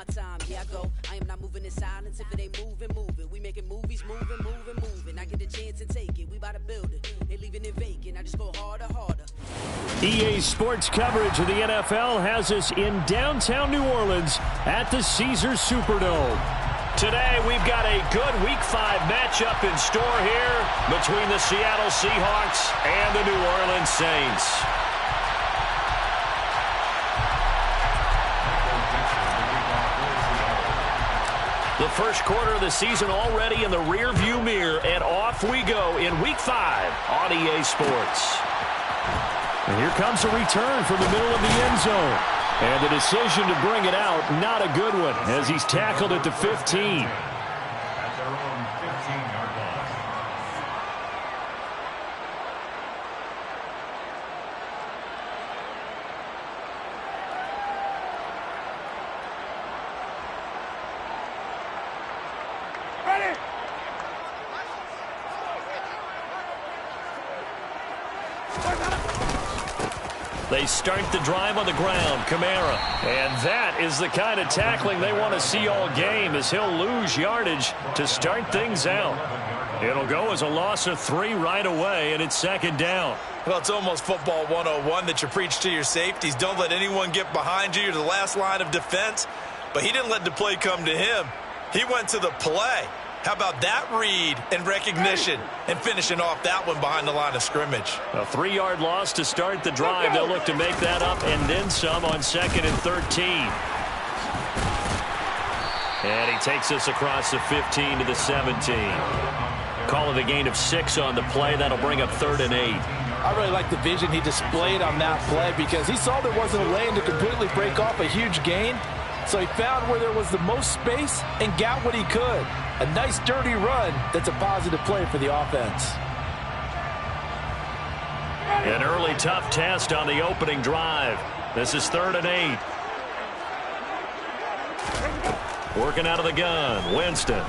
my time. Yeah, I go. I am not moving in silence. If it ain't moving, moving. We making movies, moving, moving, moving. I get a chance and take it. We about to build it. They leaving it vacant. I just go harder, harder. EA Sports coverage of the NFL has us in downtown New Orleans at the Caesars Superdome. Today, we've got a good Week 5 matchup in store here between the Seattle Seahawks and the New Orleans Saints. The first quarter of the season already in the rearview mirror, and off we go in Week 5 on EA Sports. And here comes a return from the middle of the end zone. And the decision to bring it out, not a good one, as he's tackled at the 15. At their own 15-yard line. Ready? They start the drive on the ground, Kamara. And that is the kind of tackling they want to see all game, as he'll lose yardage to start things out. It'll go as a loss of 3 right away, and it's second down. Well, it's almost football 101 that you preach to your safeties. Don't let anyone get behind you. You're the last line of defense. But he didn't let the play come to him. He went to the play. How about that read and recognition and finishing off that one behind the line of scrimmage? A 3-yard loss to start the drive. They'll look to make that up and then some on 2nd and 13. And he takes us across the 15 to the 17. Call it a gain of 6 on the play. That'll bring up 3rd and 8. I really like the vision he displayed on that play because he saw there wasn't a lane to completely break off a huge gain. So he found where there was the most space and got what he could. A nice dirty run that's a positive play for the offense. An early tough test on the opening drive. This is 3rd and 8. Working out of the gun, Winston.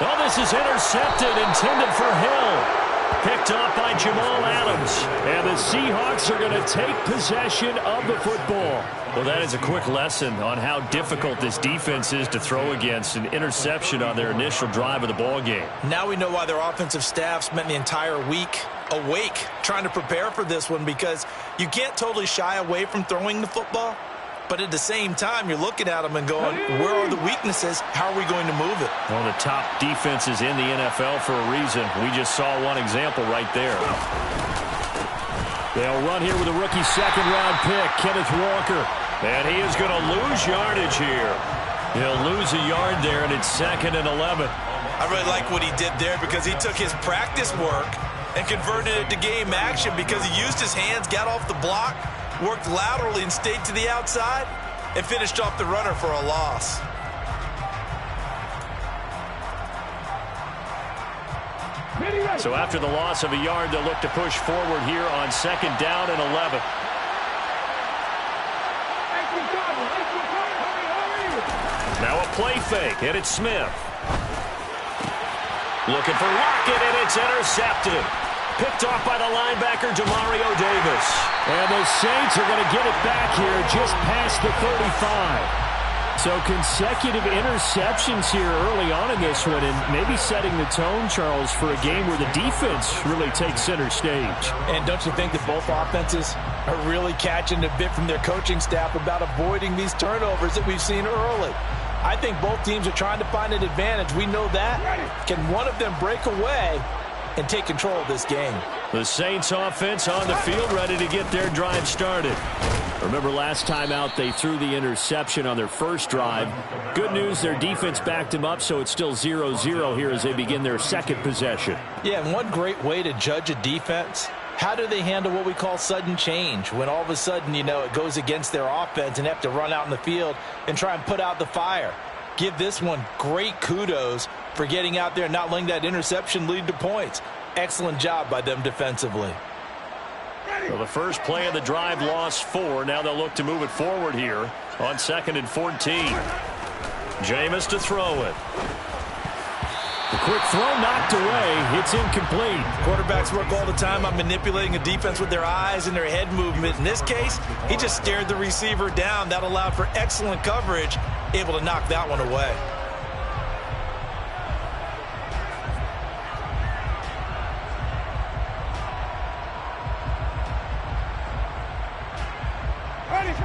Oh, this is intercepted, intended for Hill. Picked off by Jamal Adams. And the Seahawks are going to take possession of the football. Well, that is a quick lesson on how difficult this defense is to throw against. An interception on their initial drive of the ball game. Now we know why their offensive staff spent the entire week awake trying to prepare for this one, because you can't totally shy away from throwing the football. But at the same time, you're looking at them and going, where are the weaknesses? How are we going to move it? One of the top defenses in the NFL for a reason. We just saw one example right there. They'll run here with a rookie second-round pick, Kenneth Walker. And he is going to lose yardage here. He'll lose a yard there, and it's 2nd and 11. I really like what he did there, because he took his practice work and converted it to game action, because he used his hands, got off the block, worked laterally and stayed to the outside, and finished off the runner for a loss. So after the loss of a yard, they'll look to push forward here on 2nd down and 11. Now a play fake, and it's Smith. Looking for Lockett, and it's intercepted. Picked off by the linebacker, Demario Davis. And the Saints are going to get it back here just past the 35. So consecutive interceptions here early on in this one, and maybe setting the tone, Charles, for a game where the defense really takes center stage. And don't you think that both offenses are really catching a bit from their coaching staff about avoiding these turnovers that we've seen early? I think both teams are trying to find an advantage. We know that. Can one of them break away and take control of this game? The Saints offense on the field, ready to get their drive started. Remember last time out, they threw the interception on their first drive. Good news, their defense backed them up, so it's still 0-0 here as they begin their second possession. Yeah, and one great way to judge a defense, how do they handle what we call sudden change? When all of a sudden, you know, it goes against their offense and have to run out in the field and try and put out the fire. Give this one great kudos for getting out there and not letting that interception lead to points. Excellent job by them defensively. Well, the first play of the drive lost 4. Now they'll look to move it forward here on 2nd and 14. Jameis to throw it. The quick throw knocked away. It's incomplete. Quarterbacks work all the time on manipulating a defense with their eyes and their head movement. In this case, he just stared the receiver down. That allowed for excellent coverage, able to knock that one away.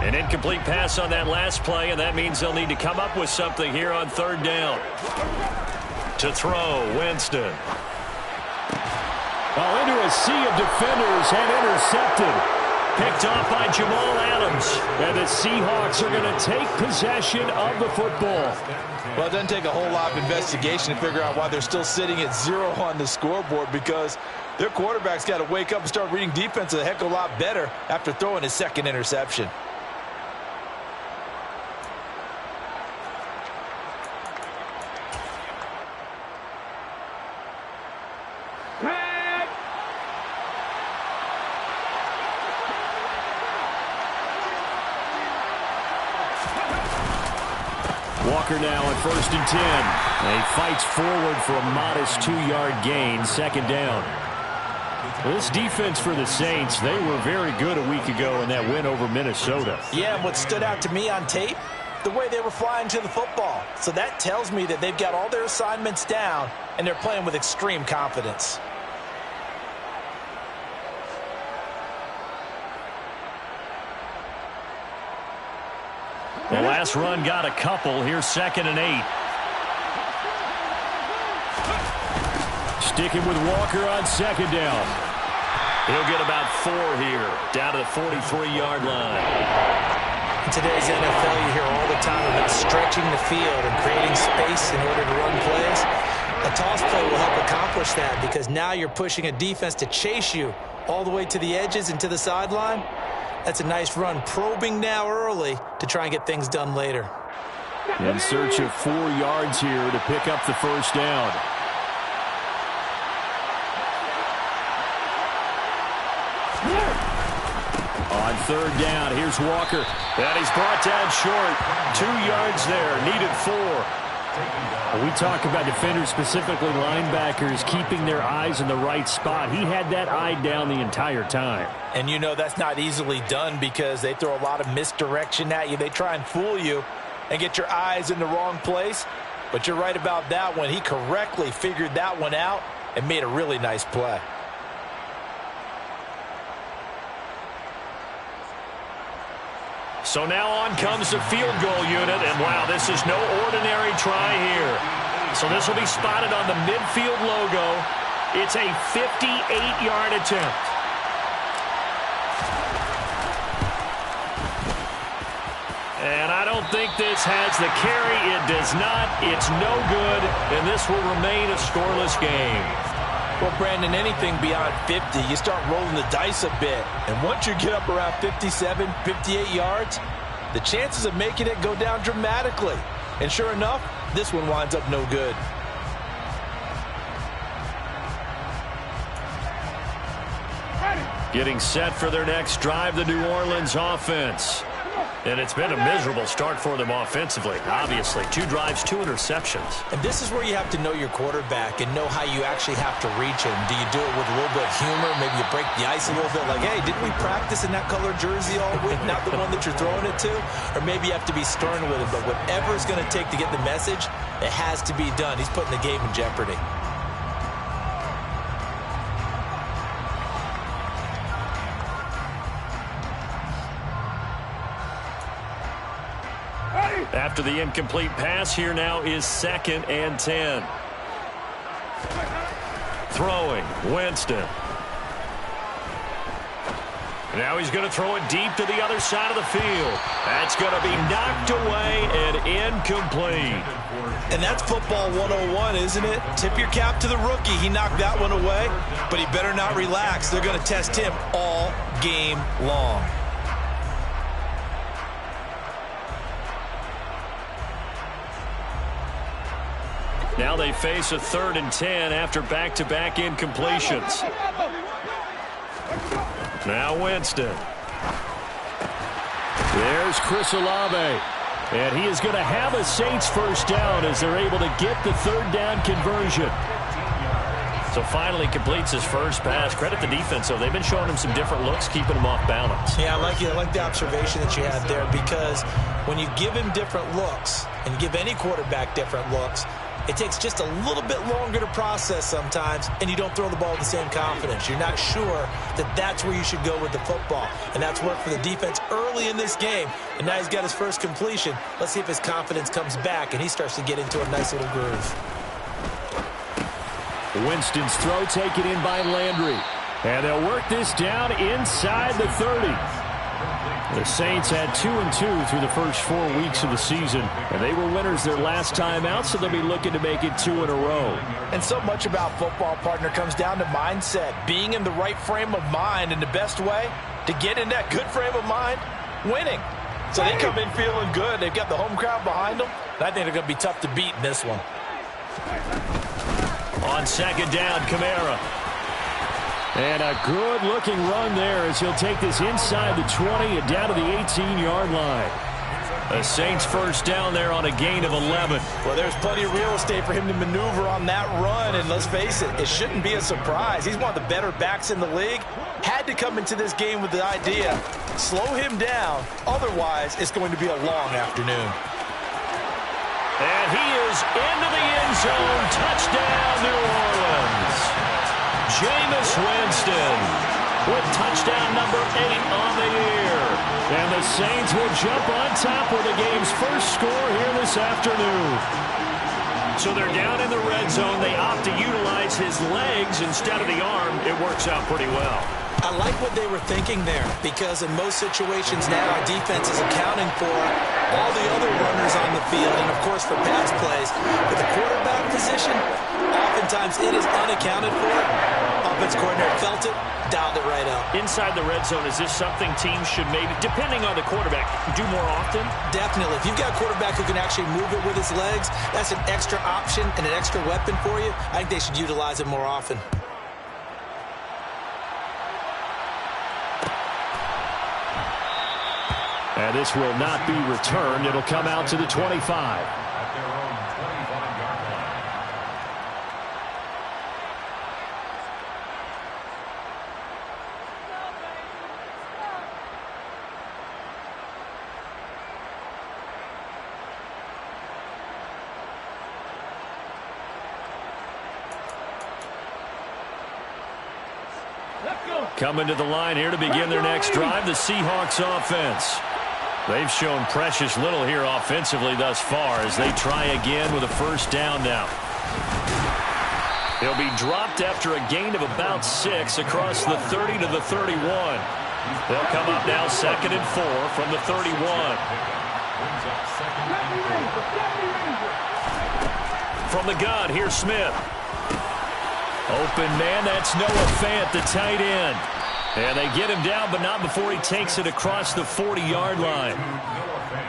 An incomplete pass on that last play, and that means they'll need to come up with something here on third down. To throw, Winston. Into a sea of defenders and intercepted. Picked off by Jamal Adams. And the Seahawks are going to take possession of the football. Well, it doesn't take a whole lot of investigation to figure out why they're still sitting at 0 on the scoreboard, because their quarterback's got to wake up and start reading defense a heck of a lot better after throwing his second interception. Walker now at 1st and 10. And he fights forward for a modest 2-yard gain, second down. Well, this defense for the Saints, they were very good a week ago in that win over Minnesota. Yeah, and what stood out to me on tape, the way they were flying to the football. So that tells me that they've got all their assignments down, and they're playing with extreme confidence. The last run got a couple. Here's 2nd and 8. Sticking with Walker on 2nd down. He'll get about 4 here, down to the 43-yard line. In today's NFL, you hear all the time about stretching the field and creating space in order to run plays. A toss play will help accomplish that, because now you're pushing a defense to chase you all the way to the edges and to the sideline. That's a nice run, probing now early to try and get things done later. In search of 4 yards here to pick up the first down. On 3rd down, here's Walker. And he's brought down short. 2 yards there, needed 4. We talk about defenders, specifically linebackers, keeping their eyes in the right spot. He had that eye down the entire time. And you know that's not easily done, because they throw a lot of misdirection at you. They try and fool you and get your eyes in the wrong place. But you're right about that one. He correctly figured that one out and made a really nice play. So now on comes the field goal unit, and wow, this is no ordinary try here. So this will be spotted on the midfield logo. It's a 58-yard attempt. And I don't think this has the carry. It does not. It's no good, and this will remain a scoreless game. Well, Brandon, anything beyond 50, you start rolling the dice a bit. And once you get up around 57, 58 yards, the chances of making it go down dramatically. And sure enough, this one winds up no good. Getting set for their next drive, the New Orleans offense. And it's been a miserable start for them offensively, obviously. 2 drives, 2 interceptions. And this is where you have to know your quarterback and know how you actually have to reach him. Do you do it with a little bit of humor? Maybe you break the ice a little bit, like, hey, didn't we practice in that color jersey all week, not the one that you're throwing it to? Or maybe you have to be stern with him. But whatever it's going to take to get the message, it has to be done. He's putting the game in jeopardy. After the incomplete pass, here now is 2nd and 10. Throwing, Winston. Now he's going to throw it deep to the other side of the field. That's going to be knocked away and incomplete. And that's football 101, isn't it? Tip your cap to the rookie. He knocked that one away, but he better not relax. They're going to test him all game long. Now they face a 3rd and 10 after back-to-back incompletions. Now Winston. There's Chris Olave. And he is going to have a Saints first down as they're able to get the third down conversion. So finally completes his first pass. Credit the defense, though. They've been showing him some different looks, keeping him off balance. Yeah, I like the observation that you had there, because when you give him different looks and you give any quarterback different looks, it takes just a little bit longer to process sometimes, and you don't throw the ball with the same confidence. You're not sure that that's where you should go with the football, and that's worked for the defense early in this game, and now he's got his first completion. Let's see if his confidence comes back, and he starts to get into a nice little groove. Winston's throw taken in by Landry, and they'll work this down inside the 30. The Saints had 2-2 through the first 4 weeks of the season, and they were winners their last time out, so they'll be looking to make it 2 in a row. And so much about football, partner, comes down to mindset, being in the right frame of mind, and the best way to get in that good frame of mind, winning. So they come in feeling good. They've got the home crowd behind them, and I think they're going to be tough to beat in this one. On second down, Kamara. And a good-looking run there as he'll take this inside the 20 and down to the 18-yard line. The Saints first down there on a gain of 11. Well, there's plenty of real estate for him to maneuver on that run, and let's face it, it shouldn't be a surprise. He's one of the better backs in the league. Had to come into this game with the idea, slow him down, otherwise it's going to be a long afternoon. And he is into the end zone. Touchdown, New Orleans. Jameis Winston with touchdown number 8 on the year. And the Saints will jump on top with the game's first score here this afternoon. So they're down in the red zone. They opt to utilize his legs instead of the arm. It works out pretty well. I like what they were thinking there, because in most situations now our defense is accounting for all the other runners on the field and, of course, for pass plays. But the quarterback position, oftentimes it is unaccounted for. Offense coordinator felt it, dialed it right up. Inside the red zone, is this something teams should maybe, depending on the quarterback, do more often? Definitely. If you've got a quarterback who can actually move it with his legs, that's an extra option and an extra weapon for you. I think they should utilize it more often. And this will not be returned. It'll come out to the 25. At their own 25-yard line. Coming to the line here to begin their next drive, the Seahawks offense. They've shown precious little here offensively thus far as they try again with a first down now. He'll be dropped after a gain of about 6 across the 30 to the 31. They'll come up now 2nd and 4 from the 31. From the gun, here's Smith. Open man, that's Noah Fant, the tight end. And they get him down, but not before he takes it across the 40-yard line.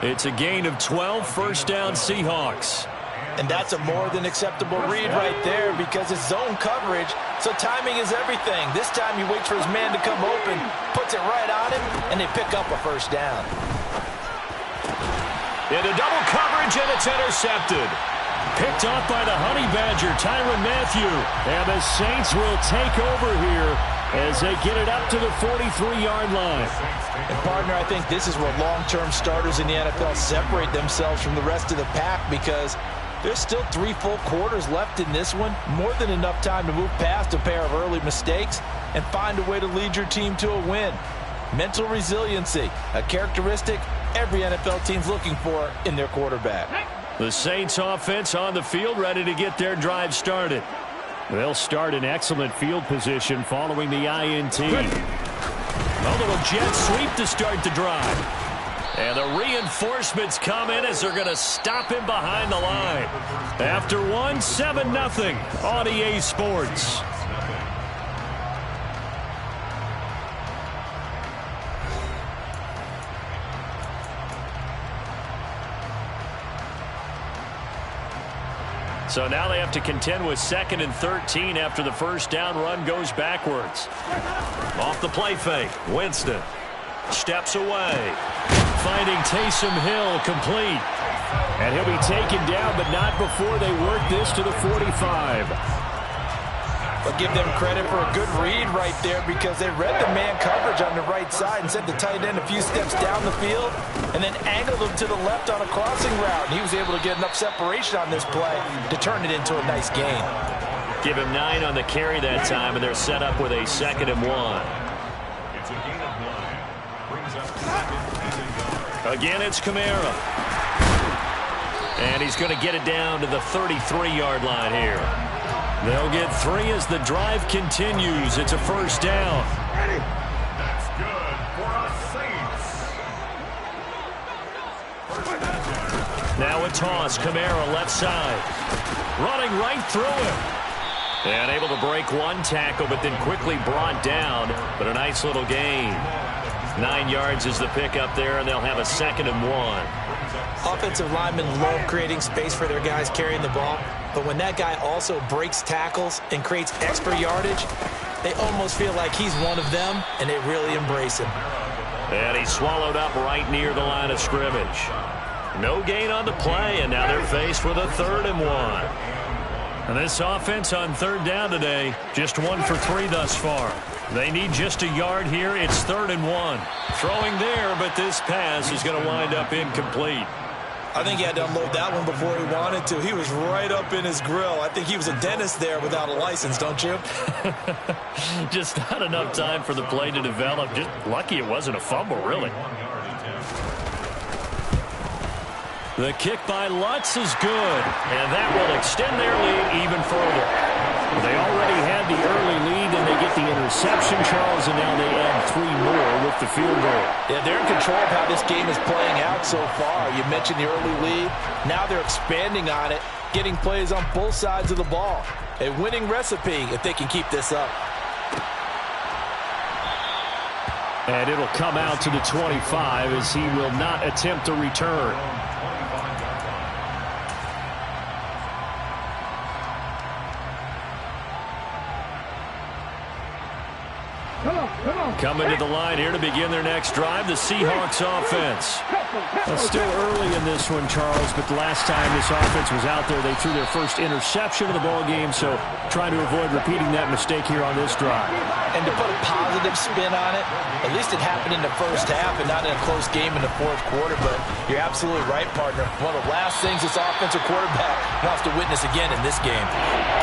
It's a gain of 12, first down Seahawks. And that's a more than acceptable read right there, because it's zone coverage, so timing is everything. This time he waits for his man to come open, puts it right on him, and they pick up a first down. Into double coverage, and it's intercepted. Picked off by the Honey Badger, Tyrann Mathieu. And the Saints will take over here as they get it up to the 43-yard line. And, partner, I think this is where long-term starters in the NFL separate themselves from the rest of the pack, because there's still 3 full quarters left in this one. More than enough time to move past a pair of early mistakes and find a way to lead your team to a win. Mental resiliency, a characteristic every NFL team's looking for in their quarterback. The Saints offense on the field, ready to get their drive started. They'll start in excellent field position following the INT. A little jet sweep to start the drive. And the reinforcements come in as they're going to stop him behind the line. After one, 7-0 on EA Sports. So now they have to contend with 2nd and 13 after the first down run goes backwards. Off the play fake, Winston steps away, finding Taysom Hill complete. And he'll be taken down, but not before they work this to the 45. I'll give them credit for a good read right there because they read the man coverage on the right side and sent the tight end a few steps down the field and then angled him to the left on a crossing route. And he was able to get enough separation on this play to turn it into a nice gain. Give him 9 on the carry that time, and they're set up with a 2nd and 1. It's a gain of 9. Brings up Again, it's Kamara. And he's going to get it down to the 33-yard line here. They'll get 3 as the drive continues. It's a first down. That's good for a Saints. Now a toss. Kamara left side. Running right through him. And able to break one tackle, but then quickly brought down. But a nice little gain. 9 yards is the pickup there, and they'll have a 2nd and 1. Offensive linemen love creating space for their guys carrying the ball. But when that guy also breaks tackles and creates extra yardage, they almost feel like he's one of them, and they really embrace him. And he's swallowed up right near the line of scrimmage. No gain on the play, and now they're faced with a 3rd and 1. And this offense on 3rd down today, just 1 for 3 thus far. They need just a yard here. It's 3rd and 1. Throwing there, but this pass is going to wind up incomplete. I think he had to unload that one before he wanted to. He was right up in his grill. I think he was a dentist there without a license, don't you? Just not enough time for the play to develop. Just lucky it wasn't a fumble, really. The kick by Lutz is good, and that will extend their lead even further. They already had the early lead, and they get the interception, Charles, and now they add 3 more with the field goal. Yeah, they're in control of how this game is playing out so far. You mentioned the early lead. Now they're expanding on it, getting plays on both sides of the ball. A winning recipe if they can keep this up. And it'll come out to the 25 as he will not attempt a return. Coming to the line here to begin their next drive, the Seahawks offense. It's still early in this one, Charles, but the last time this offense was out there, they threw their first interception of the ball game, so trying to avoid repeating that mistake here on this drive. And to put a positive spin on it, at least it happened in the first half and not in a close game in the 4th quarter, but you're absolutely right, partner. One of the last things this offensive quarterback wants to witness again in this game.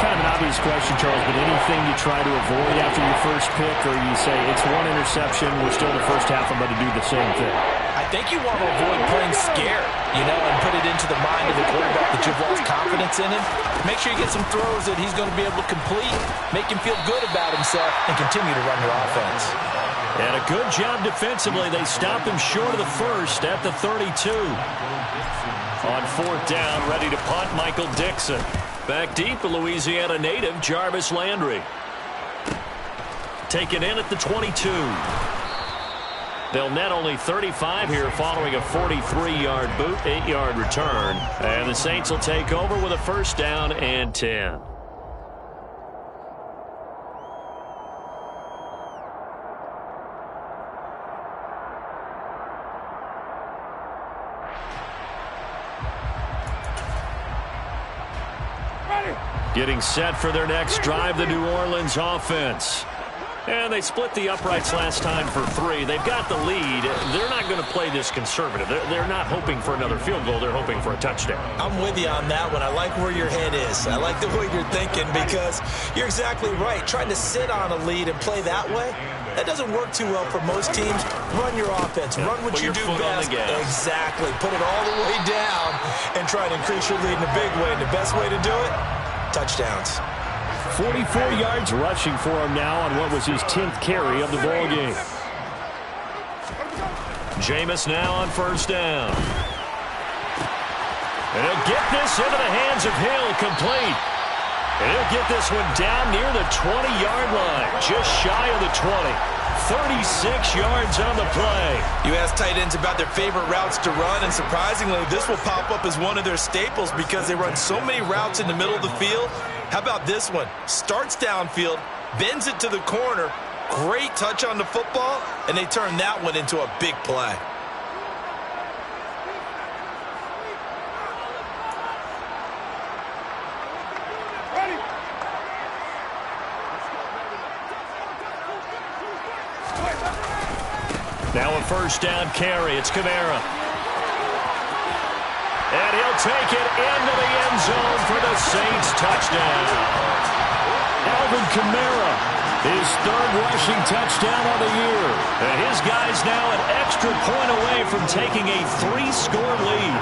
Kind of an obvious question, Charles, but anything you try to avoid after your first pick, or you say it's one interception, we're still in the first half, I'm going to do the same thing? I think you want to avoid playing scared, and put it into the mind of the quarterback that you've lost confidence in him. Make sure you get some throws that he's going to be able to complete, make him feel good about himself, and continue to run your offense. And a good job defensively. They stop him short of the first at the 32. On 4th down, ready to punt, Michael Dixon. Back deep, a Louisiana native, Jarvis Landry. Taken in at the 22. They'll net only 35 here following a 43-yard boot, 8-yard return. And the Saints will take over with a 1st down and 10. Getting set for their next drive, the New Orleans offense. And they split the uprights last time for 3. They've got the lead. They're not going to play this conservative. They're not hoping for another field goal. They're hoping for a touchdown. I'm with you on that one. I like where your head is. I like the way you're thinking because you're exactly right. Trying to sit on a lead and play that way, that doesn't work too well for most teams. Run your offense. Run what you do best. Exactly. Put it all the way down and try to increase your lead in a big way. And the best way to do it, touchdowns. 44 yards rushing for him now on what was his 10th carry of the ball game. Jameis now on 1st down. And he'll get this into the hands of Hill, complete. And he'll get this one down near the 20-yard line, just shy of the 20. 36 yards on the play. You ask tight ends about their favorite routes to run, and surprisingly, this will pop up as one of their staples because they run so many routes in the middle of the field. How about this one? Starts downfield, bends it to the corner, great touch on the football, and they turn that one into a big play. Now a first down carry. It's Kamara. And he'll take it into the end zone for the Saints touchdown. Alvin Kamara, his third rushing touchdown of the year. And his guy's now an extra point away from taking a 3-score lead.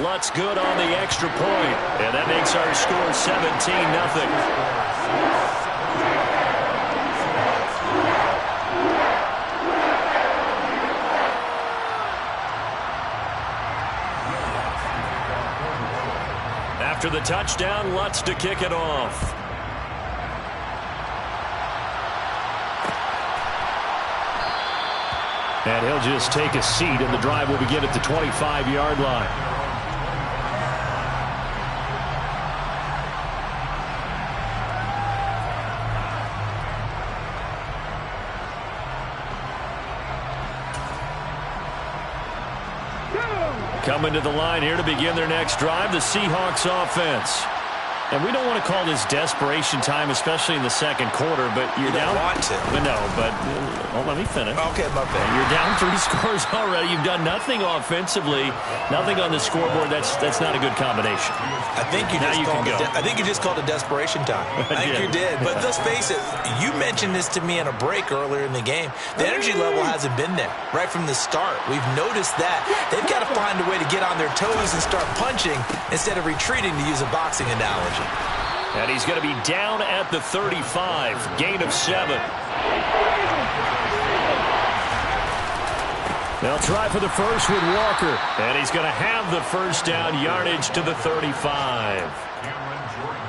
Lutz good on the extra point. And that makes our score 17-0. After the touchdown, Lutz to kick it off. And he'll just take a seat, and the drive will begin at the 25-yard line. Coming to the line here to begin their next drive, the Seahawks offense. And we don't want to call this desperation time, especially in the second quarter, but you're down. You don't want to. But no, but let me finish. Okay, my bad. You're down 3 scores already. You've done nothing offensively, nothing on the scoreboard. That's not a good combination. I think you just called it desperation time. I think you did. But let's face it, you mentioned this to me in a break earlier in the game. The energy level hasn't been there right from the start. We've noticed that. They've got to find a way to get on their toes and start punching instead of retreating, to use a boxing analogy. And he's going to be down at the 35, gain of 7. They'll try for the first with Walker. And he's going to have the first down, yardage to the 35.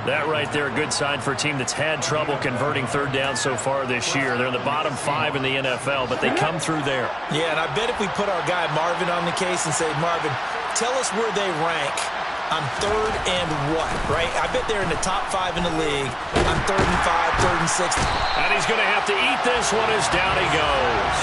That right there, a good sign for a team that's had trouble converting third down so far this year. They're in the bottom 5 in the NFL, but they come through there. Yeah, and I bet if we put our guy Marvin on the case and say, Marvin, tell us where they rank on third and what, right? I bet they're in the top 5 in the league on 3rd and 5, 3rd and 6. And he's going to have to eat this one as down he goes.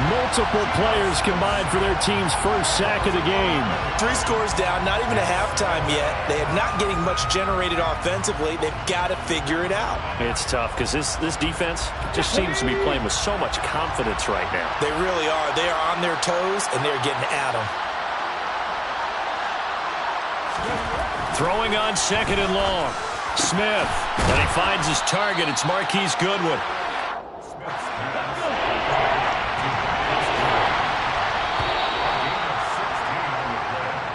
Multiple players combined for their team's first sack of the game. 3 scores down, not even a halftime yet. They are not getting much generated offensively. They've got to figure it out. It's tough because this defense just seems to be playing with so much confidence right now. They really are. They are on their toes, and they're getting at them. Throwing on 2nd and long. Smith. And he finds his target. It's Marquise Goodwin.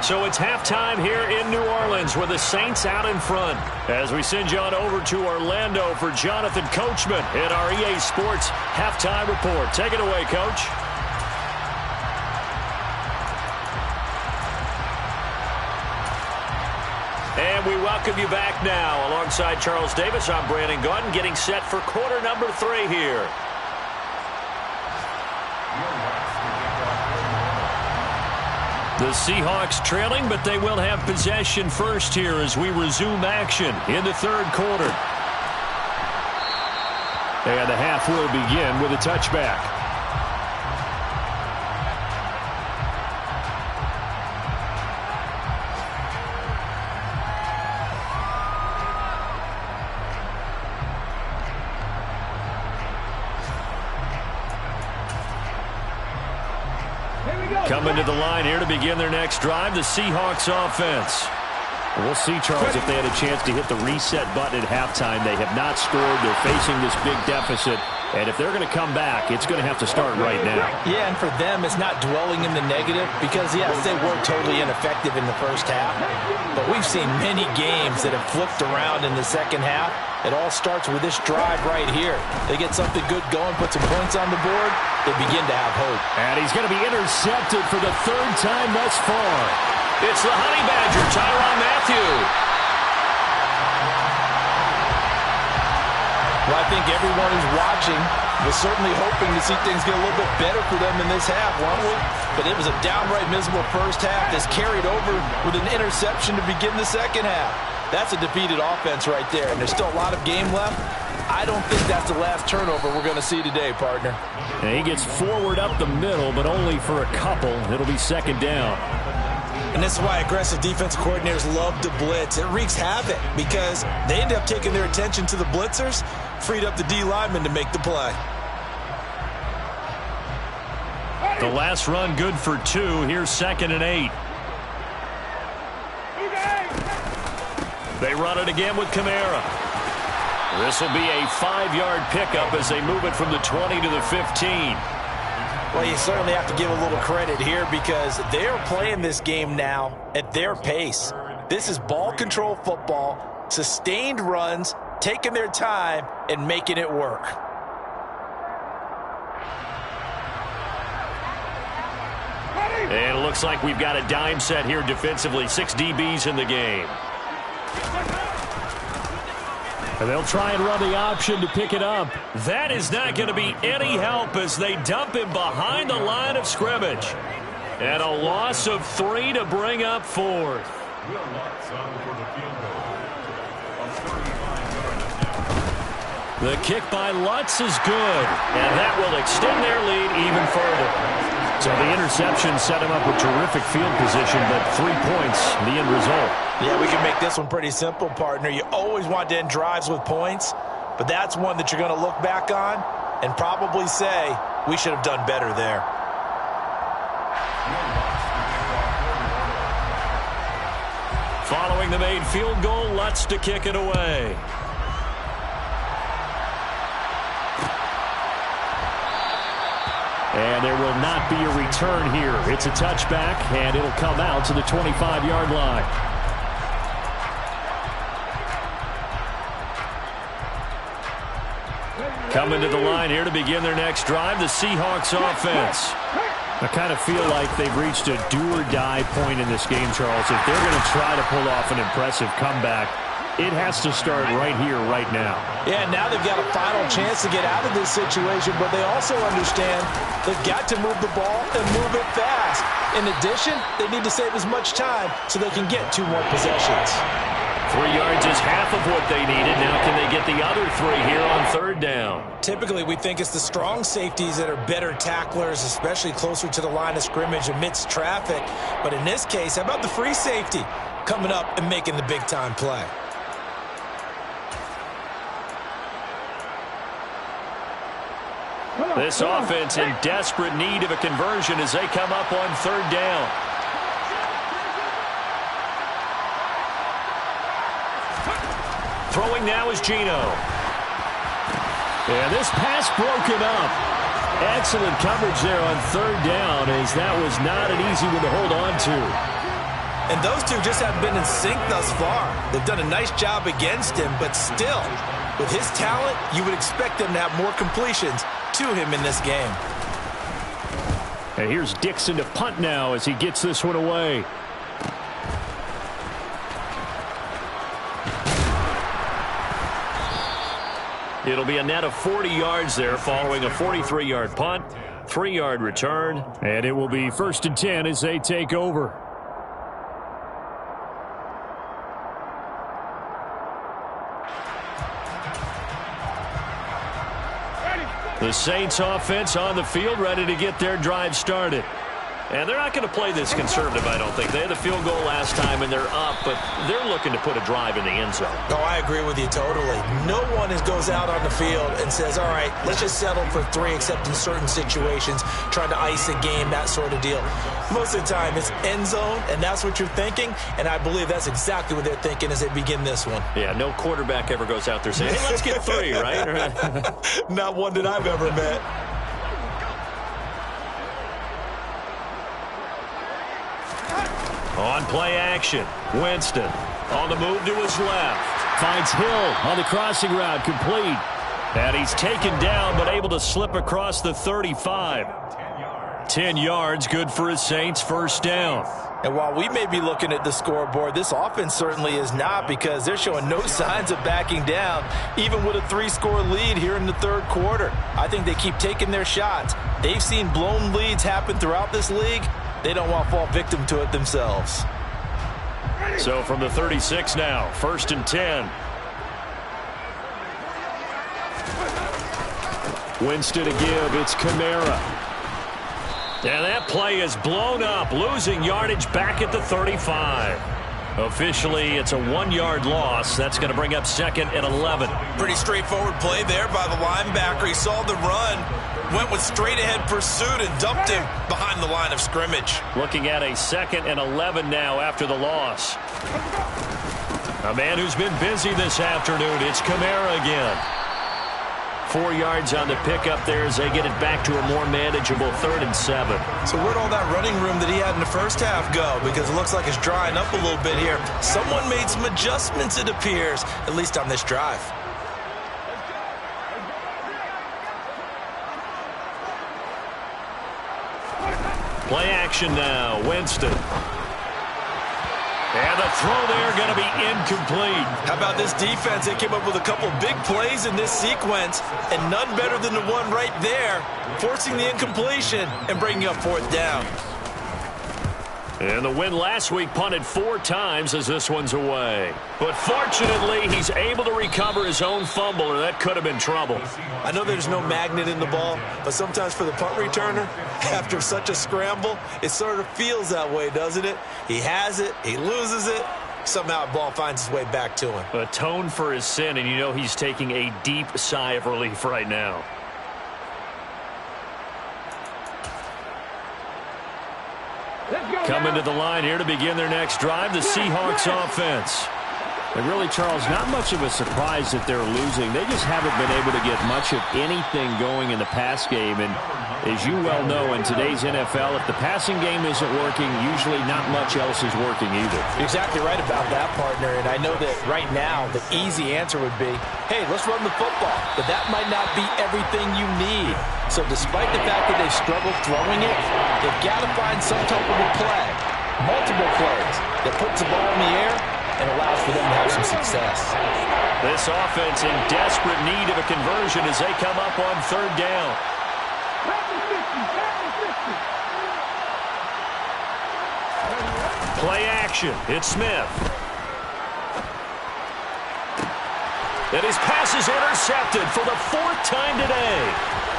So it's halftime here in New Orleans with the Saints out in front. As we send you on over to Orlando for Jonathan Coachman at our EA Sports Halftime Report. Take it away, Coach. And we welcome you back now. Alongside Charles Davis, I'm Brandon Gordon, getting set for quarter number 3 here. The Seahawks trailing, but they will have possession first here as we resume action in the third quarter. And the half will begin with a touchback. Coming to the line here to begin their next drive, the Seahawks offense. We'll see, Charles, if they had a chance to hit the reset button at halftime. They have not scored. They're facing this big deficit. And if they're going to come back, it's going to have to start right now. Yeah, and for them, it's not dwelling in the negative because, yes, they were totally ineffective in the first half. But we've seen many games that have flipped around in the second half. It all starts with this drive right here. They get something good going, put some points on the board, they begin to have hope. And he's going to be intercepted for the 3rd time thus far. It's the Honey Badger, Tyrann Mathieu. Well, I think everyone who's watching was certainly hoping to see things get a little bit better for them in this half, weren't we? But it was a downright miserable first half that's carried over with an interception to begin the second half. That's a defeated offense right there, and there's still a lot of game left. I don't think that's the last turnover we're going to see today, partner. And he gets forward up the middle, but only for a couple. It'll be 2nd down. And this is why aggressive defensive coordinators love to blitz. It wreaks havoc because they end up taking their attention to the blitzers, freed up the D lineman to make the play. The last run good for 2. Here's 2nd and 8. They run it again with Kamara. This will be a 5-yard pickup as they move it from the 20 to the 15. Well, you certainly have to give a little credit here because they're playing this game now at their pace. This is ball control football, sustained runs, taking their time, and making it work. And it looks like we've got a dime set here defensively. 6 DBs in the game. And they'll try and run the option to pick it up. That is not going to be any help as they dump him behind the line of scrimmage. And a loss of 3 to bring up 4th. The kick by Lutz is good, and that will extend their lead even further. So the interception set him up with terrific field position, but 3 points, the end result. Yeah, we can make this one pretty simple, partner. You always want to end drives with points, but that's one that you're going to look back on and probably say, we should have done better there. Following the made field goal, Lutz to kick it away. And there will not be a return here. It's a touchback, and it'll come out to the 25-yard line. Coming to the line here to begin their next drive, the Seahawks offense. I kind of feel like they've reached a do-or-die point in this game, Charles. If they're going to try to pull off an impressive comeback, it has to start right here, right now. Yeah, now they've got a final chance to get out of this situation, but they also understand they've got to move the ball and move it fast. In addition, they need to save as much time so they can get 2 more possessions. 3 yards is half of what they needed. Now can they get the other 3 here on 3rd down? Typically, we think it's the strong safeties that are better tacklers, especially closer to the line of scrimmage amidst traffic. But in this case, how about the free safety coming up and making the big-time play? This offense in desperate need of a conversion as they come up on 3rd down. Throwing now is Geno. And this pass broken up. Excellent coverage there on 3rd down as that was not an easy one to hold on to. And those two just haven't been in sync thus far. They've done a nice job against him, but still, with his talent, you would expect them to have more completions to him in this game. And here's Dixon to punt now as he gets this one away. It'll be a net of 40 yards there following a 43-yard punt, 3-yard return, and it will be 1st and 10 as they take over. The Saints offense on the field ready to get their drive started. And they're not going to play this conservative, I don't think. They had the field goal last time, and they're up, but they're looking to put a drive in the end zone. Oh, I agree with you totally. No one goes out on the field and says, all right, let's just settle for 3, except in certain situations, trying to ice a game, that sort of deal. Most of the time, it's end zone, and that's what you're thinking, and I believe that's exactly what they're thinking as they begin this one. Yeah, no quarterback ever goes out there saying, hey, let's get 3, right? Not one that I've ever met. On play action, Winston on the move to his left. Finds Hill on the crossing route, complete. And he's taken down, but able to slip across the 35. 10 yards, good for his Saints, 1st down. And while we may be looking at the scoreboard, this offense certainly is not, because they're showing no signs of backing down, even with a 3-score lead here in the 3rd quarter. I think they keep taking their shots. They've seen blown leads happen throughout this league. They don't want to fall victim to it themselves. So from the 36 now, 1st and 10. Winston to give, it's Kamara. And that play is blown up, losing yardage back at the 35. Officially, it's a 1-yard loss. That's going to bring up 2nd and 11. Pretty straightforward play there by the linebacker. He saw the run, went with straight-ahead pursuit, and dumped him behind the line of scrimmage. Looking at a 2nd and 11 now after the loss. A man who's been busy this afternoon. It's Kamara again. 4 yards on the pickup there as they get it back to a more manageable 3rd and 7. So where'd all that running room that he had in the first half go? Because it looks like it's drying up a little bit here. Someone made some adjustments, it appears, at least on this drive. Play action now. Winston. And the throw there going to be incomplete. How about this defense? They came up with a couple big plays in this sequence, and none better than the one right there, forcing the incompletion and bringing up 4th down. And the win last week punted 4 times as this one's away. But fortunately, he's able to recover his own fumble, or that could have been trouble. I know there's no magnet in the ball, but sometimes for the punt returner, after such a scramble, it sort of feels that way, doesn't it? He has it, he loses it, somehow the ball finds its way back to him. Atone for his sin, and you know he's taking a deep sigh of relief right now. Coming to the line here to begin their next drive, the Seahawks offense. And really, Charles, not much of a surprise that they're losing. They just haven't been able to get much of anything going in the pass game. And as you well know, in today's NFL, if the passing game isn't working, usually not much else is working either. You're exactly right about that, partner. And I know that right now the easy answer would be, hey, let's run the football. But that might not be everything you need. So despite the fact that they've struggled throwing it, they've got to find some type of a play, multiple plays, that puts the ball in the air and allows for them to have some success. This offense in desperate need of a conversion as they come up on 3rd down. Play action. It's Smith. And his pass is intercepted for the 4th time today.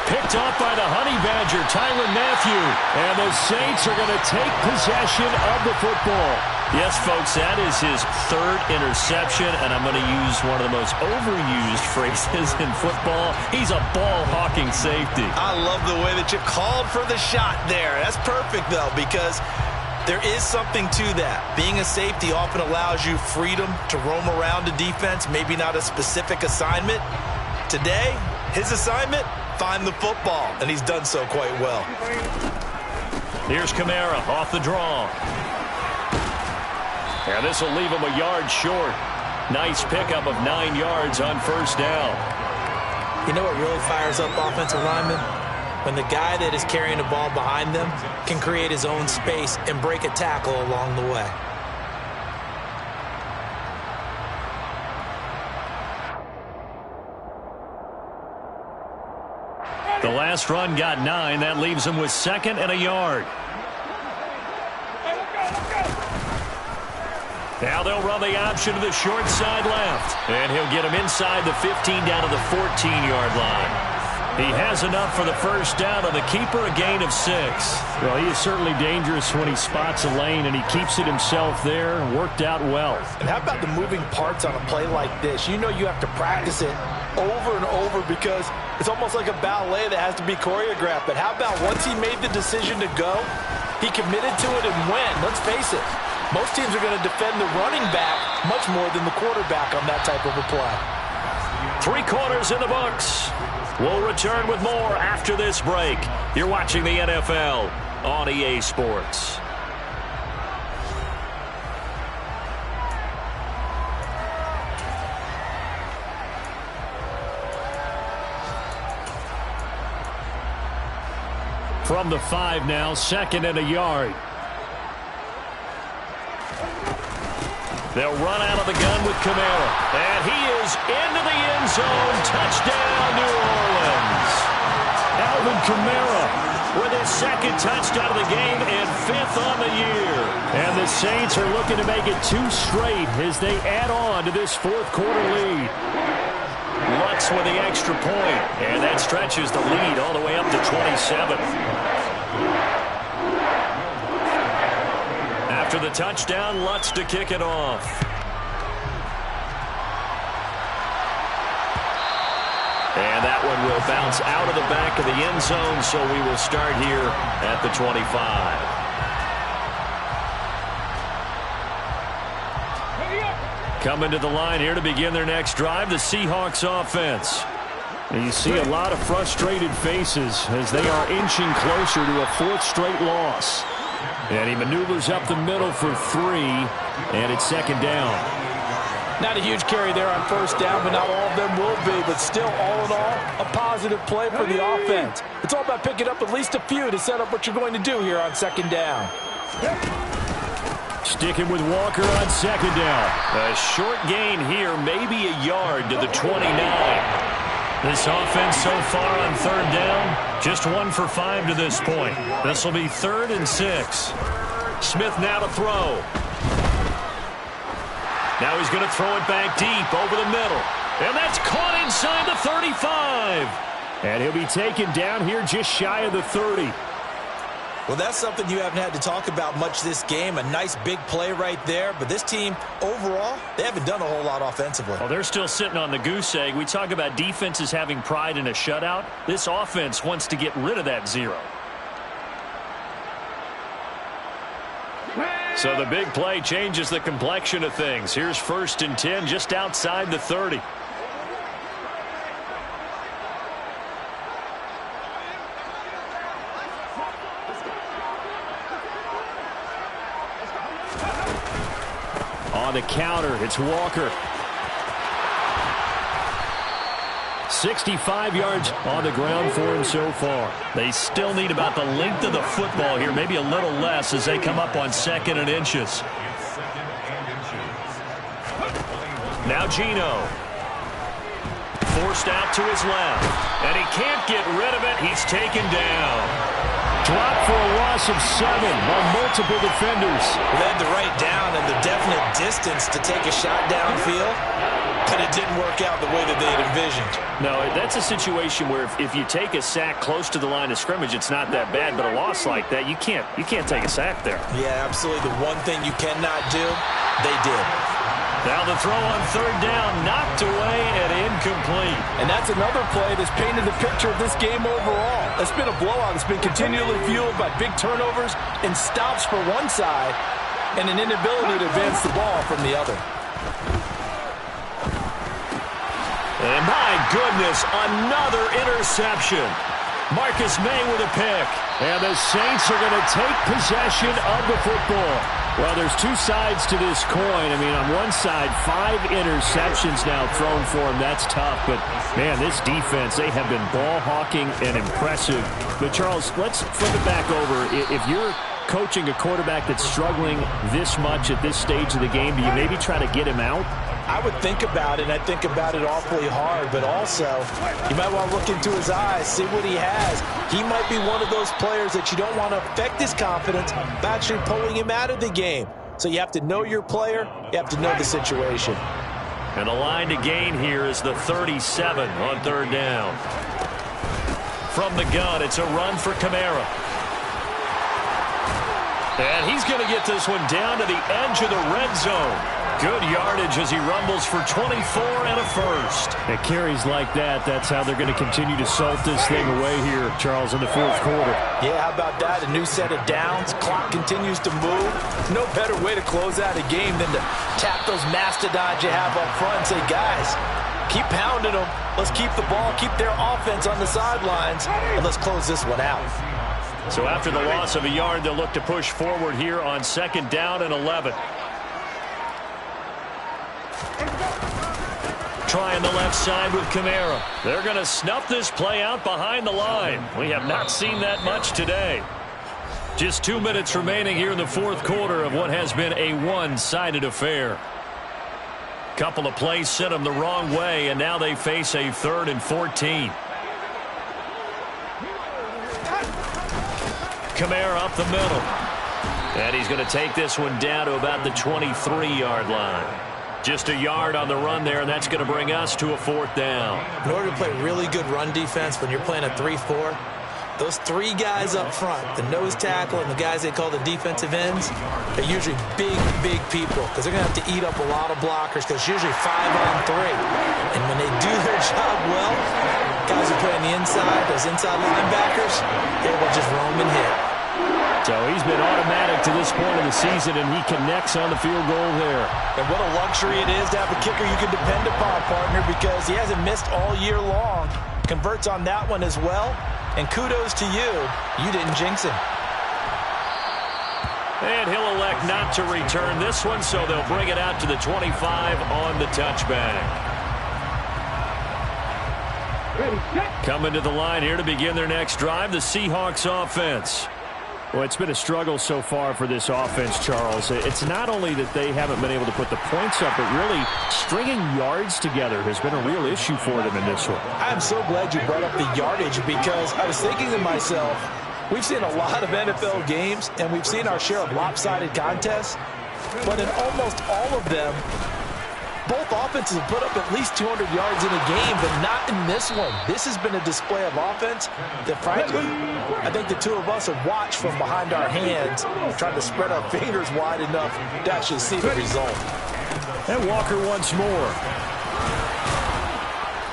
Picked off by the Honey Badger, Tyrann Mathieu. And the Saints are going to take possession of the football. Yes, folks, that is his 3rd interception, and I'm going to use one of the most overused phrases in football. He's a ball-hawking safety. I love the way that you called for the shot there. That's perfect, though, because there is something to that. Being a safety often allows you freedom to roam around the defense, maybe not a specific assignment. Today, his assignment, find the football, and he's done so quite well. Here's Kamara off the draw. And this will leave him a yard short. Nice pickup of 9 yards on 1st down. You know what really fires up offensive linemen? When the guy that is carrying the ball behind them can create his own space and break a tackle along the way. The last run got 9. That leaves him with 2nd and a yard. Now they'll run the option to the short side left. And he'll get him inside the 15 down to the 14-yard line. He has enough for the 1st down on the keeper, a gain of 6. Well, he is certainly dangerous when he spots a lane, and he keeps it himself there. Worked out well. And how about the moving parts on a play like this? You know you have to practice it over and over because it's almost like a ballet that has to be choreographed. But how about once he made the decision to go, he committed to it and went. Let's face it, most teams are going to defend the running back much more than the quarterback on that type of a play. 3 quarters in the books. We'll return with more after this break. You're watching the NFL on EA Sports. From the 5 now, 2nd and a yard. They'll run out of the gun with Kamara. And he is into the end zone. Touchdown, New Orleans. Alvin Kamara with his 2nd touchdown of the game and 5th on the year. And the Saints are looking to make it 2 straight as they add on to this 4th quarter lead. Lutz with the extra point. And that stretches the lead all the way up to 27. After the touchdown, Lutz to kick it off. And that one will bounce out of the back of the end zone, so we will start here at the 25. Coming to the line here to begin their next drive, the Seahawks offense. And you see a lot of frustrated faces as they are inching closer to a fourth straight loss. And he maneuvers up the middle for 3, and it's second down. Not a huge carry there on first down, but not all of them will be. But still, all in all, a positive play for the offense. It's all about picking up at least a few to set up what you're going to do here on second down. Sticking with Walker on second down. A short gain here, maybe a yard to the 29. This offense so far on third down, just 1 for 5 to this point. This will be 3rd and 6. Smith now to throw. Now he's going to throw it back deep over the middle. And that's caught inside the 35. And he'll be taken down here just shy of the 30. Well, that's something you haven't had to talk about much this game. A nice big play right there. But this team, overall, they haven't done a whole lot offensively. Well, they're still sitting on the goose egg. We talk about defenses having pride in a shutout. This offense wants to get rid of that 0. So the big play changes the complexion of things. Here's 1st and 10 just outside the 30. On the counter, it's Walker. 65 yards on the ground for him so far. They still need about the length of the football here, maybe a little less as they come up on 2nd and inches. Now Geno. Forced out to his left. And he can't get rid of it. He's taken down. Dropped for a loss of 7 by multiple defenders. Led the right down and the definite distance to take a shot downfield, but it didn't work out the way that they had envisioned. No, that's a situation where if you take a sack close to the line of scrimmage, it's not that bad, but a loss like that, you can't take a sack there. Yeah, absolutely. The one thing you cannot do, they did. Now the throw on third down, knocked away and incomplete. And that's another play that's painted the picture of this game overall. It's been a blowout. It's been continually fueled by big turnovers and stops for one side and an inability to advance the ball from the other. And my goodness, another interception. Marcus May with a pick. And the Saints are going to take possession of the football. Well, there's 2 sides to this coin. I mean, on one side, 5 interceptions now thrown for him. That's tough. But, man, this defense, they have been ball hawking and impressive. But, Charles, let's flip it back over. If you're coaching a quarterback that's struggling this much at this stage of the game, do you maybe try to get him out? I would think about it, and I think about it awfully hard, but also you might want to look into his eyes, see what he has. He might be one of those players that you don't want to affect his confidence by actually pulling him out of the game. So you have to know your player, you have to know the situation. And the line to gain here is the 37 on third down. From the gun, it's a run for Kamara. And he's going to get this one down to the edge of the red zone. Good yardage as he rumbles for 24 and a first. At carries like that, that's how they're going to continue to salt this thing away here, Charles, in the fourth quarter. Yeah, how about that? A new set of downs. Clock continues to move. No better way to close out a game than to tap those mastodons you have up front and say, guys, keep pounding them. Let's keep the ball, keep their offense on the sidelines, and let's close this one out. So after the loss of a yard, they'll look to push forward here on 2nd down and 11. Trying the left side with Kamara. They're going to snuff this play out behind the line. We have not seen that much today. Just 2 minutes remaining here in the fourth quarter of what has been a one-sided affair. Couple of plays sent them the wrong way, and now they face a 3rd and 14. Kamara up the middle. And he's going to take this one down to about the 23-yard line. Just a yard on the run there, and that's going to bring us to a 4th down. In order to play really good run defense when you're playing a 3-4, Those three guys up front, the nose tackle and the guys they call the defensive ends, they're usually big people because they're going to have to eat up a lot of blockers because it's usually 5-on-3. And when they do their job well, guys who play on the inside, those inside linebackers, they will just roam and hit. So he's been automatic to this point of the season, and he connects on the field goal there. And what a luxury it is to have a kicker you can depend upon, partner, because he hasn't missed all year long. Converts on that one as well. And kudos to you. You didn't jinx him. And he'll elect not to return this one, so they'll bring it out to the 25 on the touchback. Coming to the line here to begin their next drive, the Seahawks offense. Well, it's been a struggle so far for this offense, Charles. It's not only that they haven't been able to put the points up, but really stringing yards together has been a real issue for them in this one. I'm so glad you brought up the yardage because I was thinking to myself, we've seen a lot of NFL games, and we've seen our share of lopsided contests, but in almost all of them, both offenses have put up at least 200 yards in a game, but not in this one. This has been a display of offense that, frankly, I think the two of us have watched from behind our hands, trying to spread our fingers wide enough to actually see the result. And Walker once more.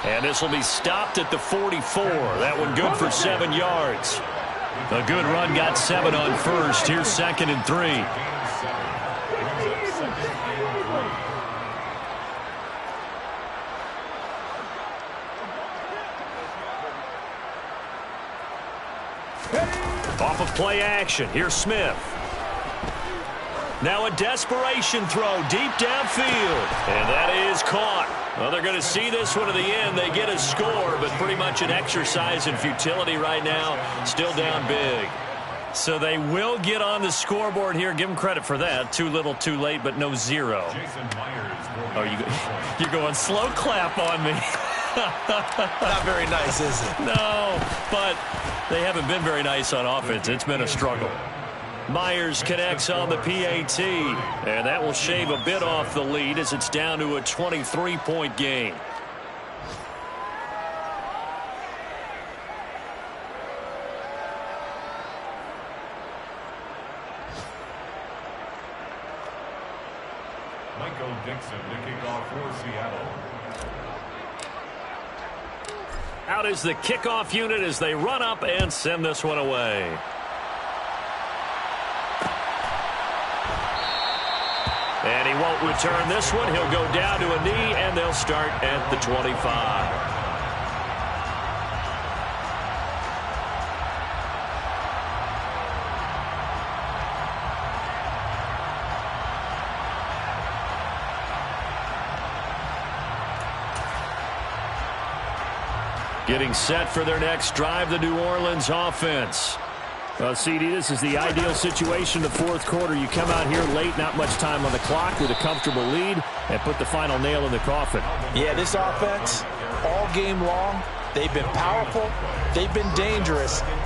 And this will be stopped at the 44. That one good for 7 yards. A good run got 7 on first. Here's 2nd and 3. Off of play action. Here's Smith. Now a desperation throw deep downfield. And that is caught. Well, they're going to see this one to the end. They get a score, but pretty much an exercise in futility right now. Still down big. So they will get on the scoreboard here. Give them credit for that. Too little, too late, but no 0. Oh, you're going slow clap on me. Not very nice, is it? No, but they haven't been very nice on offense. It's been a struggle. Myers connects on the PAT, and that will shave a bit off the lead as it's down to a 23-point game. Michael Dixon to kick off for Seattle. Out is the kickoff unit as they run up and send this one away. And he won't return this one. He'll go down to a knee, and they'll start at the 25. Getting set for their next drive, the New Orleans offense. Well, CD, this is the ideal situation, the fourth quarter. You come out here late, not much time on the clock with a comfortable lead, and put the final nail in the coffin. Yeah, this offense, all game long, they've been powerful, they've been dangerous,